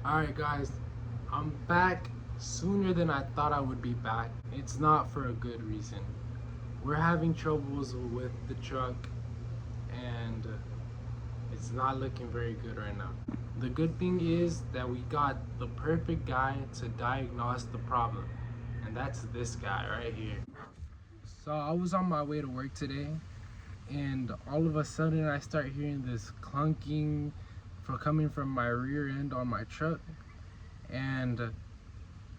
Alright guys, I'm back sooner than I thought I would be back. It's not for a good reason. We're having troubles with the truck and it's not looking very good right now. The good thing is that we got the perfect guy to diagnose the problem, and that's this guy right here. So I was on my way to work today and all of a sudden I start hearing this clunking coming from my rear end on my truck, and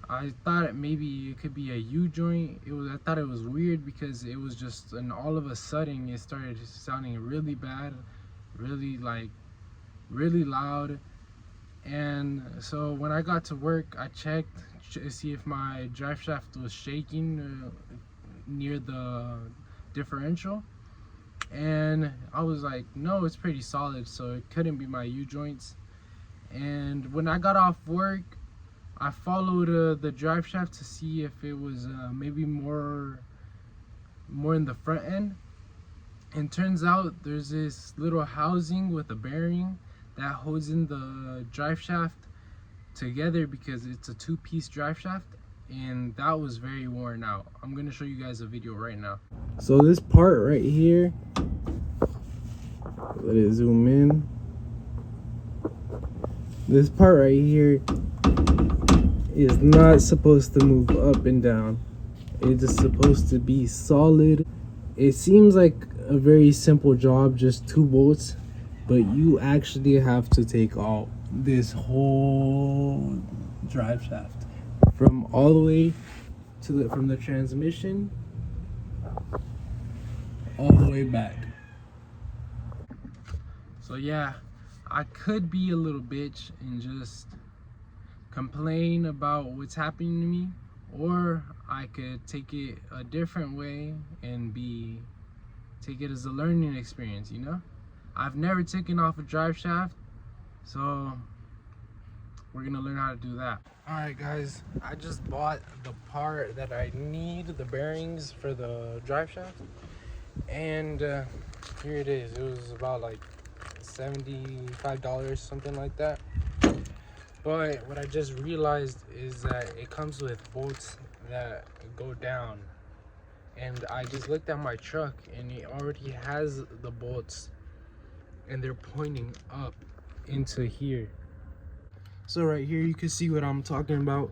I thought maybe it could be a U-joint. I thought it was weird because it was just, and all of a sudden it started sounding really bad, really loud. And so when I got to work, I checked to see if my drive shaft was shaking near the differential, and I was like, no, it's pretty solid, so it couldn't be my U-joints. And when I got off work, I followed the drive shaft to see if it was maybe more in the front end, and turns out there's this little housing with a bearing that holds in the drive shaft together because it's a two-piece drive shaft, and that was very worn out. I'm gonna show you guys a video right now. So this part right here, let it zoom in. This part right here is not supposed to move up and down. It is supposed to be solid. It seems like a very simple job, just 2 bolts, but you actually have to take out this whole drive shaft from all the way to from the transmission all the way back. So yeah, I could be a little bitch and just complain about what's happening to me, or I could take it a different way and take it as a learning experience, you know? I've never taken off a drive shaft, so we're gonna learn how to do that. Alright guys, I just bought the part that I need, the bearings for the drive shaft, and here it is. It was about like $75, something like that. But what I just realized is that it comes with bolts that go down, and I just looked at my truck and it already has the bolts and they're pointing up into here. So right here you can see what I'm talking about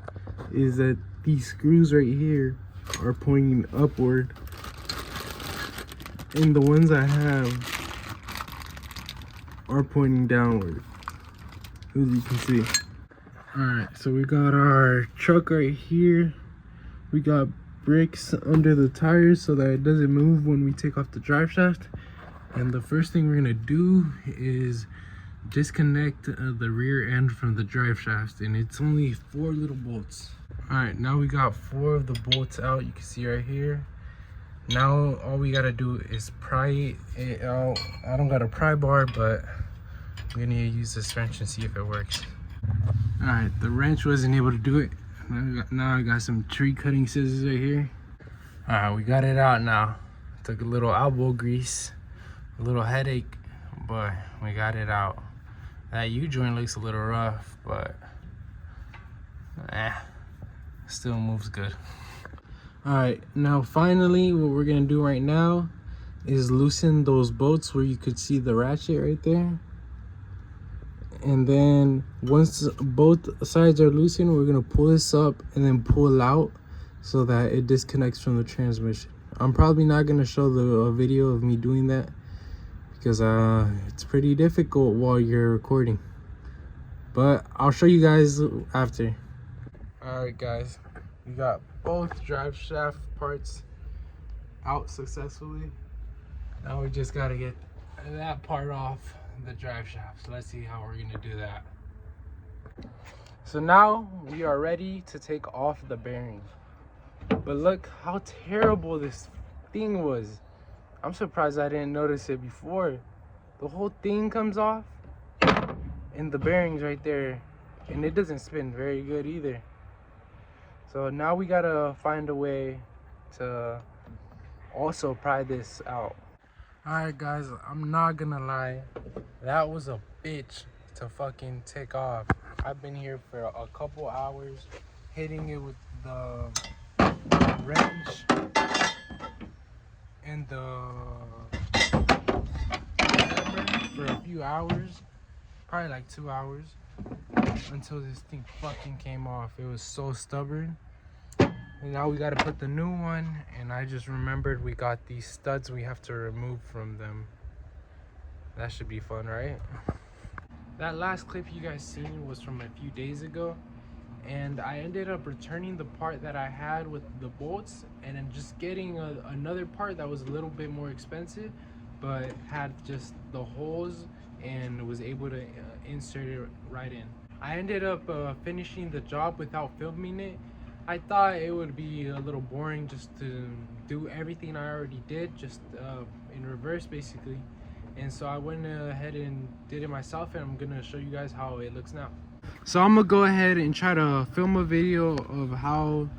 is that these screws right here are pointing upward, and the ones I have are pointing downward, as you can see. Alright, so we got our truck right here. We got bricks under the tires so that it doesn't move when we take off the drive shaft. And the first thing we're gonna do is disconnect the rear end from the drive shaft, and it's only 4 little bolts. Alright, now we got 4 of the bolts out, you can see right here. Now all we gotta do is pry it out. I don't got a pry bar, but I'm gonna use this wrench and see if it works. Alright, the wrench wasn't able to do it. Now I got some tree cutting scissors right here. Alright, we got it out now. Took a little elbow grease, a little headache, but we got it out. That U-joint looks a little rough, but still moves good. Alright, now finally what we're gonna do right now is loosen those bolts where you could see the ratchet right there. And then once both sides are loosened, we're gonna pull this up and then pull out so that it disconnects from the transmission. I'm probably not gonna show a video of me doing that because it's pretty difficult while you're recording, but I'll show you guys after. Alright guys, we got both drive shaft parts out successfully. Now we just gotta get that part off the drive shaft. So let's see how we're gonna do that. So now we are ready to take off the bearing, but look how terrible this thing was. I'm surprised I didn't notice it before. The whole thing comes off and the bearings right there, and it doesn't spin very good either. So now we gotta find a way to also pry this out. Alright guys, I'm not gonna lie, that was a bitch to fucking take off. I've been here for a couple hours, hitting it with the wrench and the hammer for a few hours, probably like 2 hours, until this thing fucking came off. It was so stubborn. And now we gotta put the new one, and I just remembered we got these studs we have to remove from them. That should be fun, right? That last clip you guys seen was from a few days ago, and I ended up returning the part that I had with the bolts and then just getting another part that was a little bit more expensive but had just the holes and was able to insert it right in. I ended up finishing the job without filming it. I thought it would be a little boring just to do everything I already did, just in reverse basically. And so I went ahead and did it myself, and I'm gonna show you guys how it looks now. So I'm gonna go ahead and try to film a video of how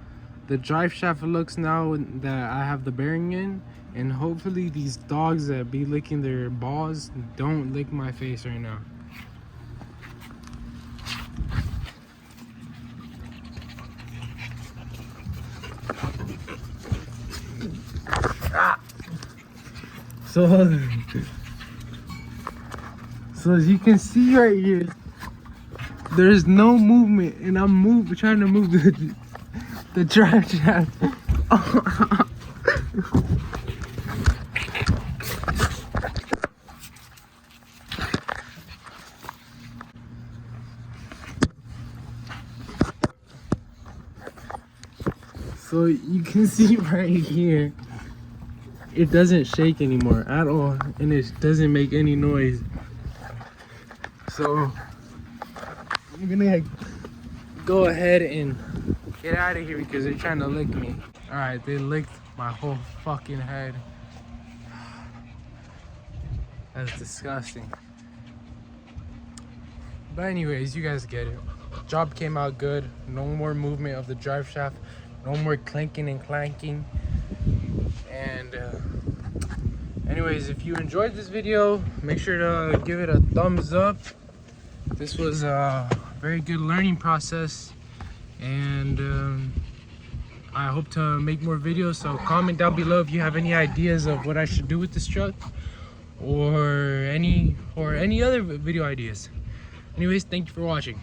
the drive shaft looks now that I have the bearing in, and hopefully these dogs that be licking their balls don't lick my face right now. So as you can see right here, there's no movement, and I'm trying to move the drive shaft. So you can see right here, it doesn't shake anymore at all, and it doesn't make any noise. So I'm gonna go ahead and get out of here because they're trying to lick me. All right, they licked my whole fucking head. That's disgusting. But anyways, you guys get it. Job came out good. No more movement of the drive shaft. No more clinking and clanking. And anyways, if you enjoyed this video, make sure to give it a thumbs up. This was a very good learning process, and I hope to make more videos. So comment down below if you have any ideas of what I should do with this truck, or any other video ideas. Anyways, thank you for watching.